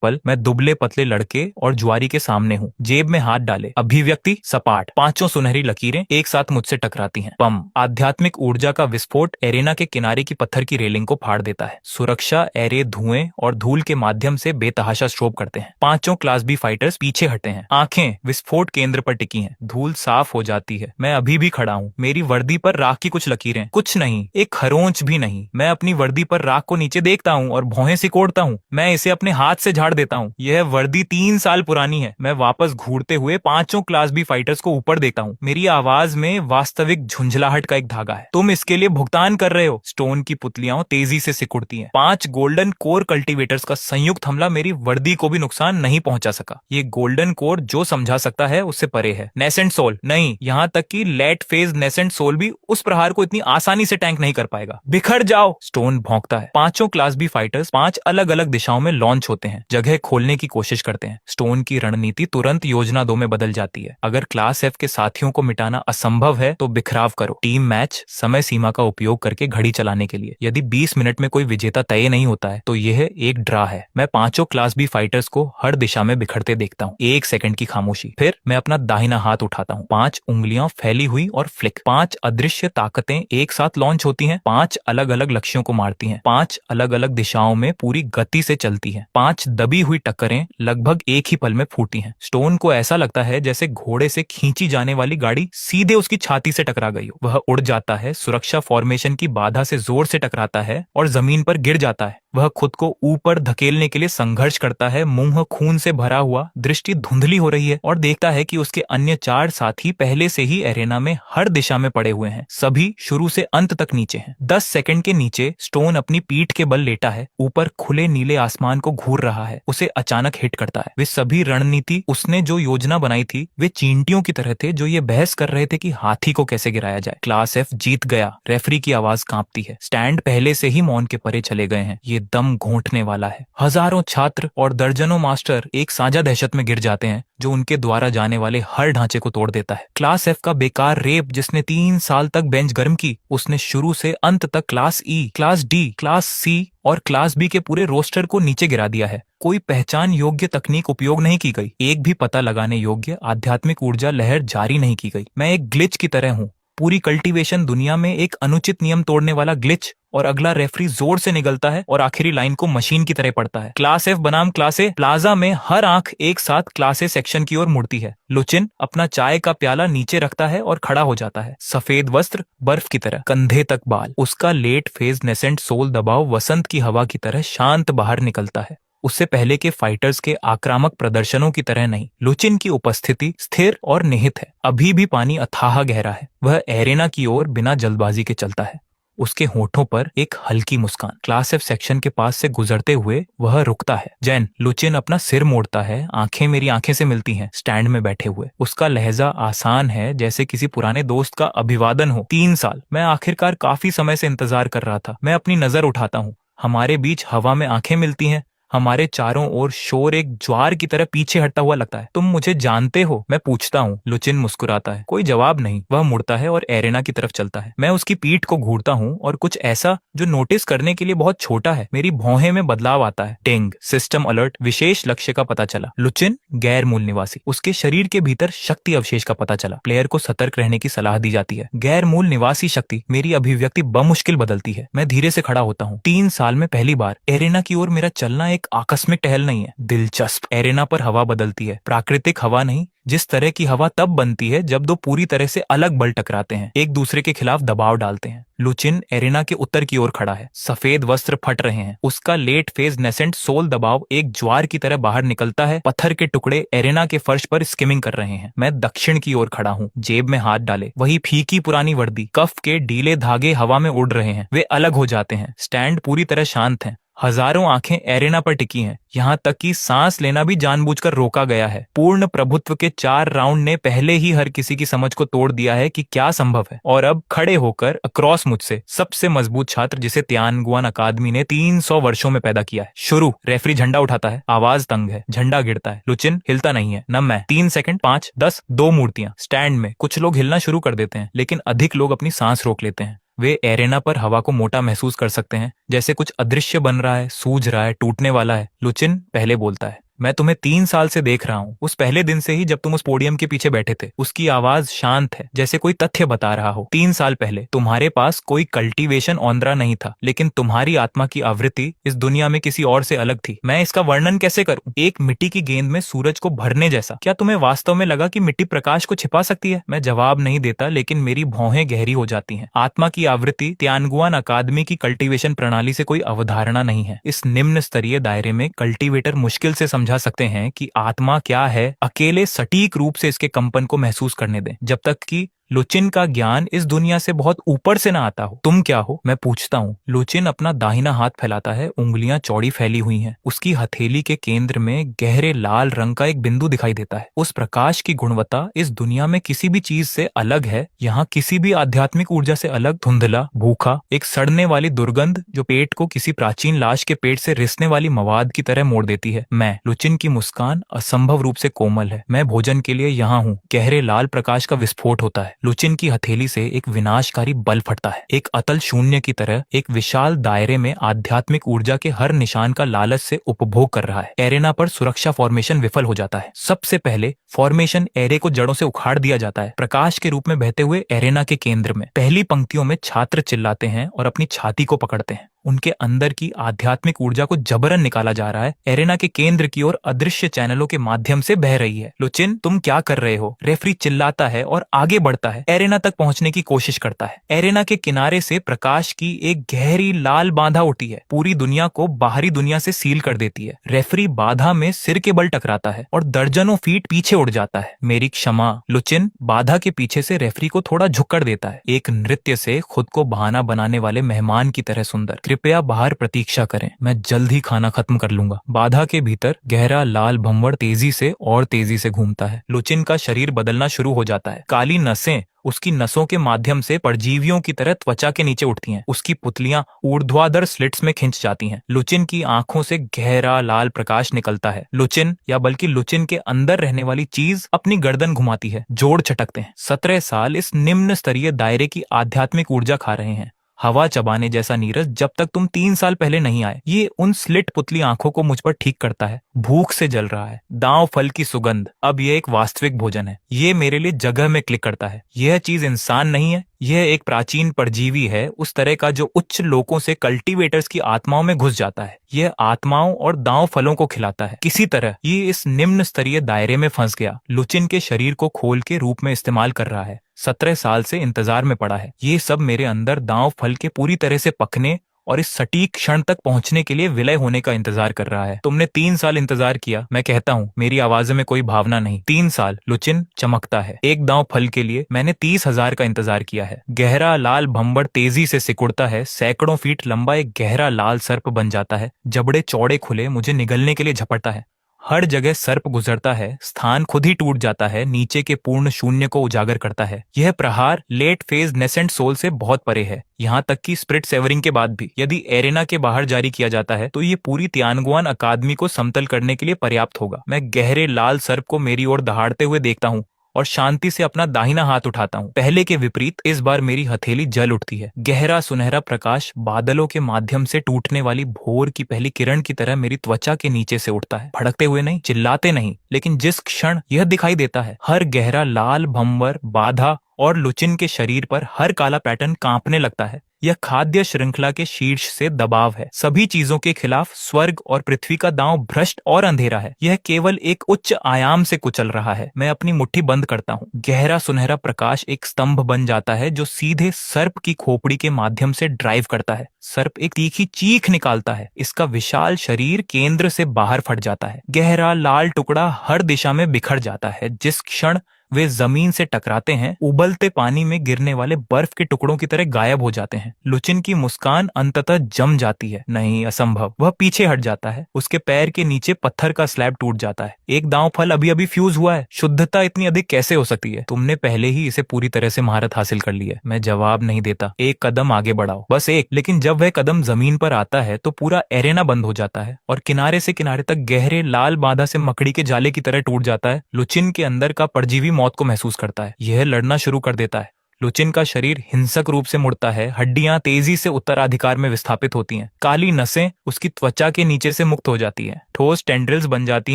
पल मैं दुबले पतले लड़के और जुआरी के सामने हूँ। जेब में हाथ डाले, अभिव्यक्ति सपाट, पांचों सुनहरी लकीरें एक साथ मुझसे टकराती हैं। बम, आध्यात्मिक ऊर्जा का विस्फोट एरेना के किनारे की पत्थर की रेलिंग को फाड़ देता है। सुरक्षा एरे धुएं और धूल के माध्यम से बेतहाशा स्ट्रोब करते हैं। पांचों क्लास बी फाइटर्स पीछे हटे हैं। आंखें विस्फोट केंद्र पर टिकी हैं। धूल साफ हो जाती है। मैं अभी भी खड़ा हूँ। मेरी वर्दी पर राख की कुछ लकीरें, कुछ नहीं, एक खरोंच भी नहीं। मैं अपनी वर्दी पर राख को नीचे देखता हूँ और भौहें सिकोड़ता हूँ। मैं इसे अपने हाथ से झाड़ देता हूँ। यह वर्दी 3 साल पुरानी है। मैं वापस घूरते हुए पांचों क्लास बी फाइटर्स को ऊपर देखता हूँ। मेरी आवाज में वास्तविक झुंझलाहट का एक धागा है। तुम इसके लिए भुगतान कर रहे हो। स्टोन की पुतलियां तेजी से सिकुड़ती हैं। 5 गोल्डन कोर कल्टीवेटर्स का संयुक्त हमला मेरी वर्दी को भी नुकसान नहीं पहुंचा सका। ये गोल्डन कोर जो समझा सकता है उससे परे है। नेसेंट सोल नहीं, यहाँ तक कि लेट फेज नेसेंट सोल भी उस प्रहार को इतनी आसानी से टैंक नहीं कर पाएगा। बिखर जाओ, स्टोन भौंकता है। पांचों क्लास बी फाइटर्स 5 अलग अलग दिशाओं में लॉन्च होते हैं, जगह खोलने की कोशिश करते हैं। स्टोन की रणनीति तुरंत योजना 2 में बदल जाती है। अगर क्लास एफ के साथियों को मिटाना असंभव है तो बिखराव करो। टीम मैच, समय सीमा का उपयोग करके घड़ी चलाने के लिए। यदि 20 मिनट में कोई विजेता तय नहीं होता है तो यह एक ड्रा है। मैं पांचों क्लास बी फाइटर्स को हर दिशा में बिखरते देखता हूँ। 1 सेकंड की खामोशी, फिर मैं अपना दाहिना हाथ उठाता हूँ। 5 उंगलियां फैली हुई और फ्लिक। 5 अदृश्य ताकतें एक साथ लॉन्च होती हैं। 5 अलग अलग लक्ष्यों को मारती हैं। 5 अलग अलग दिशाओं में पूरी गति से चलती हैं। 5 दबी हुई टक्करें लगभग एक ही पल में फूटी हैं। स्टोन को ऐसा लगता है जैसे घोड़े से खींची जाने वाली गाड़ी सीधे उसकी छाती से टकरा गई हो। वह उड़ जाता है, सुरक्षा फॉर्मेशन की बाधा से जोर से टकराता है और जमीन पर गिर जाता है। वह खुद को ऊपर धकेलने के लिए संघर्ष करता है। मुंह खून से भरा हुआ, दृष्टि धुंधली हो रही है और देखता है कि उसके अन्य 4 साथी पहले से ही एरेना में हर दिशा में पड़े हुए हैं। सभी शुरू से अंत तक नीचे हैं। 10 सेकंड के नीचे स्टोन अपनी पीठ के बल लेटा है। ऊपर खुले नीले आसमान को घूर रहा है। उसे अचानक हिट करता है। वे सभी रणनीति उसने जो योजना बनाई थी, वे चींटियों की तरह थे जो ये बहस कर रहे थे कि हाथी को कैसे गिराया जाए। क्लास एफ जीत गया। रेफरी की आवाज कांपती है। स्टैंड पहले से ही मौन के परे चले गए हैं। ये दम घोंटने वाला है। हजारों छात्र और दर्जनों मास्टर एक साझा दहशत में गिर जाते हैं जो उनके द्वारा जाने वाले हर ढांचे को तोड़ देता है। क्लास एफ का बेकार रेप जिसने 3 साल तक बेंच गर्म की, उसने शुरू से अंत तक class E, class D, class C और क्लास बी के पूरे रोस्टर को नीचे गिरा दिया है। कोई पहचान योग्य तकनीक उपयोग नहीं की गई। एक भी पता लगाने योग्य आध्यात्मिक ऊर्जा लहर जारी नहीं की गई। मैं एक ग्लिच की तरह हूँ। पूरी कल्टीवेशन दुनिया में एक अनुचित नियम तोड़ने वाला ग्लिच, और अगला रेफरी जोर से निगलता है और आखिरी लाइन को मशीन की तरह पढ़ता है। क्लास एफ बनाम क्लास ए। प्लाजा में हर आंख एक साथ क्लास ए सेक्शन की ओर मुड़ती है। लुचिन अपना चाय का प्याला नीचे रखता है और खड़ा हो जाता है। सफेद वस्त्र बर्फ की तरह, कंधे तक बाल। उसका लेट फेज नेसेंट सोल दबाव वसंत की हवा की तरह शांत बाहर निकलता है। उससे पहले के फाइटर्स के आक्रामक प्रदर्शनों की तरह नहीं। लुचिन की उपस्थिति स्थिर और निहित है। अभी भी पानी अथाह गहरा है। वह एरेना की ओर बिना जल्दबाजी के चलता है। उसके होठों पर एक हल्की मुस्कान। क्लास एफ सेक्शन के पास से गुजरते हुए वह रुकता है। जैन, लुचिन अपना सिर मोड़ता है। आंखें मेरी आंखें से मिलती हैं। स्टैंड में बैठे हुए उसका लहजा आसान है, जैसे किसी पुराने दोस्त का अभिवादन हो। 3 साल। मैं आखिरकार काफी समय से इंतजार कर रहा था। मैं अपनी नजर उठाता हूँ। हमारे बीच हवा में आंखें मिलती हैं। हमारे चारों ओर शोर एक ज्वार की तरह पीछे हटता हुआ लगता है। तुम मुझे जानते हो? मैं पूछता हूँ। लुचिन मुस्कुराता है। कोई जवाब नहीं। वह मुड़ता है और एरेना की तरफ चलता है। मैं उसकी पीठ को घूरता हूँ और कुछ ऐसा जो नोटिस करने के लिए बहुत छोटा है। मेरी भौहें में बदलाव आता है। टिंग, सिस्टम अलर्ट, विशेष लक्ष्य का पता चला। लुचिन गैर मूल निवासी। उसके शरीर के भीतर शक्ति अवशेष का पता चला। प्लेयर को सतर्क रहने की सलाह दी जाती है। गैर मूल निवासी शक्ति। मेरी अभिव्यक्ति बमुश्किल बदलती है। मैं धीरे से खड़ा होता हूँ। 3 साल में पहली बार एरेना की ओर मेरा चलना एक आकस्मिक टहल नहीं है, दिलचस्प। एरेना पर हवा बदलती है। प्राकृतिक हवा नहीं। जिस तरह की हवा तब बनती है जब 2 पूरी तरह से अलग बल टकराते हैं, एक दूसरे के खिलाफ दबाव डालते हैं। लुचिन एरेना के उत्तर की ओर खड़ा है। सफेद वस्त्र फट रहे हैं। उसका लेट फेज नेसेंट सोल दबाव एक ज्वार की तरह बाहर निकलता है। पत्थर के टुकड़े एरेना के फर्श पर स्किमिंग कर रहे हैं। मैं दक्षिण की ओर खड़ा हूँ। जेब में हाथ डाले, वही फीकी पुरानी वर्दी। कफ के ढीले धागे हवा में उड़ रहे हैं। वे अलग हो जाते हैं। स्टैंड पूरी तरह शांत है। हजारों आंखें एरेना पर टिकी हैं। यहाँ तक कि सांस लेना भी जानबूझकर रोका गया है। पूर्ण प्रभुत्व के 4 राउंड ने पहले ही हर किसी की समझ को तोड़ दिया है कि क्या संभव है। और अब खड़े होकर अक्रॉस मुझसे सबसे मजबूत छात्र, जिसे तियानगुआन अकादमी ने 300 वर्षों में पैदा किया है। शुरू। रेफरी झंडा उठाता है। आवाज तंग है। झंडा गिरता है। लुचिन हिलता नहीं है, न मैं। 3 सेकंड, 5, 10, 2 मूर्तियां। स्टैंड में कुछ लोग हिलना शुरू कर देते हैं, लेकिन अधिक लोग अपनी सांस रोक लेते हैं। वे एरेना पर हवा को मोटा महसूस कर सकते हैं, जैसे कुछ अदृश्य बन रहा है, सूझ रहा है, टूटने वाला है। लुचिन पहले बोलता है, मैं तुम्हें 3 साल से देख रहा हूँ, उस पहले दिन से ही जब तुम उस पोडियम के पीछे बैठे थे। उसकी आवाज शांत है, जैसे कोई तथ्य बता रहा हो। 3 साल पहले तुम्हारे पास कोई कल्टीवेशन औंदरा नहीं था, लेकिन तुम्हारी आत्मा की आवृत्ति इस दुनिया में किसी और से अलग थी। मैं इसका वर्णन कैसे करूं? एक मिट्टी की गेंद में सूरज को भरने जैसा। क्या तुम्हें वास्तव में लगा कि मिट्टी प्रकाश को छिपा सकती है? मैं जवाब नहीं देता, लेकिन मेरी भौहें गहरी हो जाती हैं। आत्मा की आवृत्ति तियानगुआन अकादमी की कल्टीवेशन प्रणाली से कोई अवधारणा नहीं है। इस निम्न स्तरीय दायरे में कल्टीवेटर मुश्किल से समझा सकते हैं कि आत्मा क्या है, अकेले सटीक रूप से इसके कंपन को महसूस करने दें, जब तक कि लुचिन का ज्ञान इस दुनिया से बहुत ऊपर से ना आता हो। तुम क्या हो? मैं पूछता हूँ। लुचिन अपना दाहिना हाथ फैलाता है, उंगलियां चौड़ी फैली हुई हैं। उसकी हथेली के केंद्र में गहरे लाल रंग का एक बिंदु दिखाई देता है। उस प्रकाश की गुणवत्ता इस दुनिया में किसी भी चीज से अलग है। यहाँ किसी भी आध्यात्मिक ऊर्जा से अलग, धुंधला, भूखा, एक सड़ने वाली दुर्गंध जो पेट को किसी प्राचीन लाश के पेट से रिसने वाली मवाद की तरह मोड़ देती है। लुचिन की मुस्कान असंभव रूप से कोमल है। मैं भोजन के लिए यहाँ हूँ। गहरे लाल प्रकाश का विस्फोट होता है। लुचिन की हथेली से एक विनाशकारी बल फटता है। एक अतल शून्य की तरह एक विशाल दायरे में आध्यात्मिक ऊर्जा के हर निशान का लालच से उपभोग कर रहा है। एरेना पर सुरक्षा फॉर्मेशन विफल हो जाता है। सबसे पहले फॉर्मेशन एरे को जड़ों से उखाड़ दिया जाता है। प्रकाश के रूप में बहते हुए एरेना के केंद्र में पहली पंक्तियों में छात्र चिल्लाते हैं और अपनी छाती को पकड़ते हैं। उनके अंदर की आध्यात्मिक ऊर्जा को जबरन निकाला जा रहा है। एरेना के केंद्र की ओर अदृश्य चैनलों के माध्यम से बह रही है। लुचिन, तुम क्या कर रहे हो? रेफरी चिल्लाता है और आगे बढ़ता है। एरेना तक पहुंचने की कोशिश करता है। एरेना के किनारे से प्रकाश की एक गहरी लाल बाधा उठी है, पूरी दुनिया को बाहरी दुनिया से सील कर देती है। रेफरी बाधा में सिर के बल टकराता है और दर्जनों फीट पीछे उड़ जाता है। मेरी क्षमा। लुचिन बाधा के पीछे से रेफरी को थोड़ा झुककर देता है, एक नृत्य से खुद को बहाना बनाने वाले मेहमान की तरह सुंदर। कृपया बाहर प्रतीक्षा करें, मैं जल्द ही खाना खत्म कर लूंगा। बाधा के भीतर गहरा लाल भंवर तेजी से और तेजी से घूमता है। लुचिन का शरीर बदलना शुरू हो जाता है। काली नसें उसकी नसों के माध्यम से परजीवियों की तरह त्वचा के नीचे उठती हैं। उसकी पुतलियां ऊर्ध्वाधर स्लिट्स में खिंच जाती हैं। लुचिन की आंखों से गहरा लाल प्रकाश निकलता है। लुचिन, या बल्कि लुचिन के अंदर रहने वाली चीज अपनी गर्दन घुमाती है। जोड़ चटकते हैं। 17 साल इस निम्न स्तरीय दायरे की आध्यात्मिक ऊर्जा खा रहे हैं। हवा चबाने जैसा नीरस, जब तक तुम 3 साल पहले नहीं आए। ये उन स्लिट पुतली आंखों को मुझ पर ठीक करता है। भूख से जल रहा है। दांव फल की सुगंध, अब यह एक वास्तविक भोजन है। ये मेरे लिए जगह में क्लिक करता है। यह चीज इंसान नहीं है, यह एक प्राचीन परजीवी है, उस तरह का जो उच्च लोकों से कल्टीवेटर्स की आत्माओं में घुस जाता है। यह आत्माओं और दांव फलों को खिलाता है। किसी तरह ये इस निम्न स्तरीय दायरे में फंस गया। लुचिन के शरीर को खोल के रूप में इस्तेमाल कर रहा है। 17 साल से इंतजार में पड़ा है। ये सब मेरे अंदर दांव फल के पूरी तरह से पकने और इस सटीक क्षण तक पहुंचने के लिए विलय होने का इंतजार कर रहा है। तुमने 3 साल इंतजार किया, मैं कहता हूँ, मेरी आवाज में कोई भावना नहीं। 3 साल। लुचिन चमकता है। एक दांव फल के लिए मैंने 30,000 का इंतजार किया है। गहरा लाल भंवर तेजी से सिकुड़ता है। सैकड़ों फीट लंबा एक गहरा लाल सर्प बन जाता है। जबड़े चौड़े खुले मुझे निगलने के लिए झपटता है। हर जगह सर्प गुजरता है, स्थान खुद ही टूट जाता है, नीचे के पूर्ण शून्य को उजागर करता है। यह प्रहार लेट फेज नेसेंट सोल से बहुत परे है, यहाँ तक कि स्प्रिट सेवरिंग के बाद भी। यदि एरेना के बाहर जारी किया जाता है तो ये पूरी तियानगुआन अकादमी को समतल करने के लिए पर्याप्त होगा। मैं गहरे लाल सर्प को मेरी ओर दहाड़ते हुए देखता हूँ और शांति से अपना दाहिना हाथ उठाता हूँ। पहले के विपरीत इस बार मेरी हथेली जल उठती है। गहरा सुनहरा प्रकाश बादलों के माध्यम से टूटने वाली भोर की पहली किरण की तरह मेरी त्वचा के नीचे से उठता है। भड़कते हुए नहीं, चिल्लाते नहीं, लेकिन जिस क्षण यह दिखाई देता है, हर गहरा लाल भंवर, बाधा और लुचिन के शरीर पर हर काला पैटर्न कांपने लगता है। यह खाद्य श्रृंखला के शीर्ष से दबाव है। सभी चीजों के खिलाफ स्वर्ग और पृथ्वी का दांव भ्रष्ट और अंधेरा है। यह केवल एक उच्च आयाम से कुचल रहा है। मैं अपनी मुट्ठी बंद करता हूँ। गहरा सुनहरा प्रकाश एक स्तंभ बन जाता है जो सीधे सर्प की खोपड़ी के माध्यम से ड्राइव करता है। सर्प एक तीखी चीख निकालता है। इसका विशाल शरीर केंद्र से बाहर फट जाता है। गहरा लाल टुकड़ा हर दिशा में बिखर जाता है। जिस क्षण वे जमीन से टकराते हैं, उबलते पानी में गिरने वाले बर्फ के टुकड़ों की तरह गायब हो जाते हैं। लुचिन की मुस्कान अंततः जम जाती है। नहीं, असंभव। वह पीछे हट जाता है। उसके पैर के नीचे पत्थर का स्लैब टूट जाता है। एक दांव फल अभी अभी फ्यूज हुआ है। शुद्धता इतनी अधिक कैसे हो सकती है? तुमने पहले ही इसे पूरी तरह से महारत हासिल कर ली है। मैं जवाब नहीं देता। एक कदम आगे बढ़ाओ, बस एक। लेकिन जब वह कदम जमीन पर आता है तो पूरा एरेना बंद हो जाता है और किनारे से किनारे तक गहरे लाल बाधा से मकड़ी के जाले की तरह टूट जाता है। लुचिन के अंदर का परजीवी मौत को महसूस करता है। यह लड़ना शुरू कर देता है। लुचिन का शरीर हिंसक रूप से मुड़ता है, हड्डियां तेजी से उत्तराधिकार में विस्थापित होती हैं, काली नसें उसकी त्वचा के नीचे से मुक्त हो जाती हैं, ठोस टेंड्रिल्स बन जाती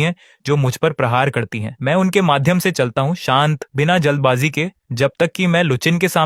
हैं जो मुझ पर प्रहार करती हैं। मैं उनके माध्यम से चलता हूँ, शांत, बिना जल्दबाजी के, जब तक कि मैं लुचिन के सामने